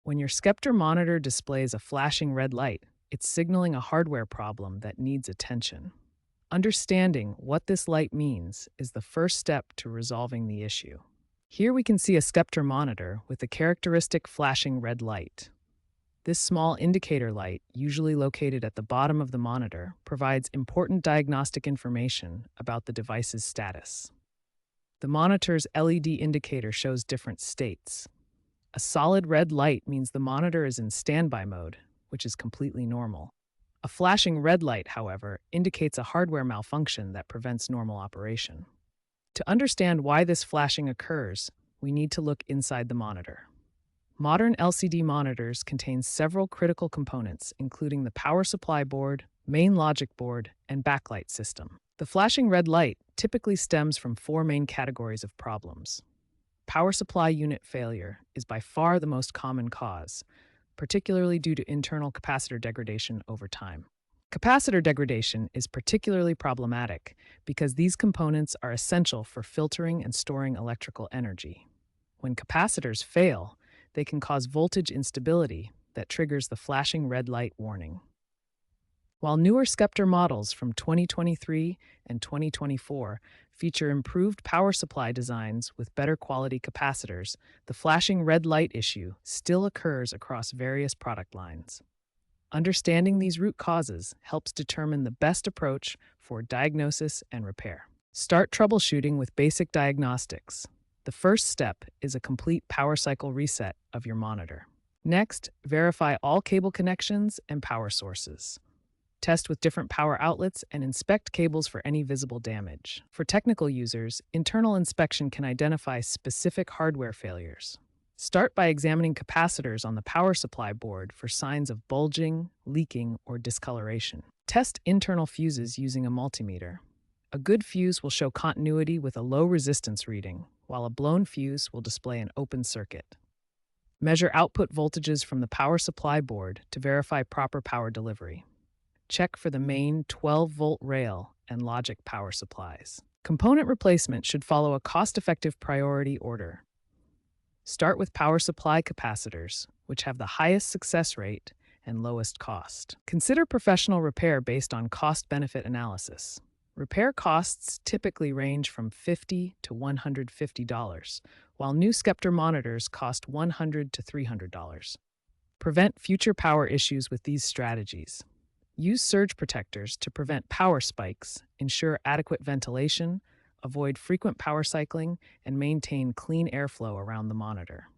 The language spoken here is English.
When your Sceptre monitor displays a flashing red light, it's signaling a hardware problem that needs attention. Understanding what this light means is the first step to resolving the issue. Here we can see a Sceptre monitor with a characteristic flashing red light. This small indicator light, usually located at the bottom of the monitor, provides important diagnostic information about the device's status. The monitor's LED indicator shows different states. A solid red light means the monitor is in standby mode, which is completely normal. A flashing red light, however, indicates a hardware malfunction that prevents normal operation. To understand why this flashing occurs, we need to look inside the monitor. Modern LCD monitors contain several critical components, including the power supply board, main logic board, and backlight system. The flashing red light typically stems from four main categories of problems. Power supply unit failure is by far the most common cause, particularly due to internal capacitor degradation over time. Capacitor degradation is particularly problematic because these components are essential for filtering and storing electrical energy. When capacitors fail, they can cause voltage instability that triggers the flashing red light warning. While newer Sceptre models from 2023 and 2024 feature improved power supply designs with better quality capacitors, the flashing red light issue still occurs across various product lines. Understanding these root causes helps determine the best approach for diagnosis and repair. Start troubleshooting with basic diagnostics. The first step is a complete power cycle reset of your monitor. Next, verify all cable connections and power sources. Test with different power outlets and inspect cables for any visible damage. For technical users, internal inspection can identify specific hardware failures. Start by examining capacitors on the power supply board for signs of bulging, leaking, or discoloration. Test internal fuses using a multimeter. A good fuse will show continuity with a low resistance reading, while a blown fuse will display an open circuit. Measure output voltages from the power supply board to verify proper power delivery. Check for the main 12-volt rail and logic power supplies. Component replacement should follow a cost-effective priority order. Start with power supply capacitors, which have the highest success rate and lowest cost. Consider professional repair based on cost-benefit analysis. Repair costs typically range from $50 to $150, while new Sceptre monitors cost $100 to $300. Prevent future power issues with these strategies. Use surge protectors to prevent power spikes, ensure adequate ventilation, avoid frequent power cycling, and maintain clean airflow around the monitor.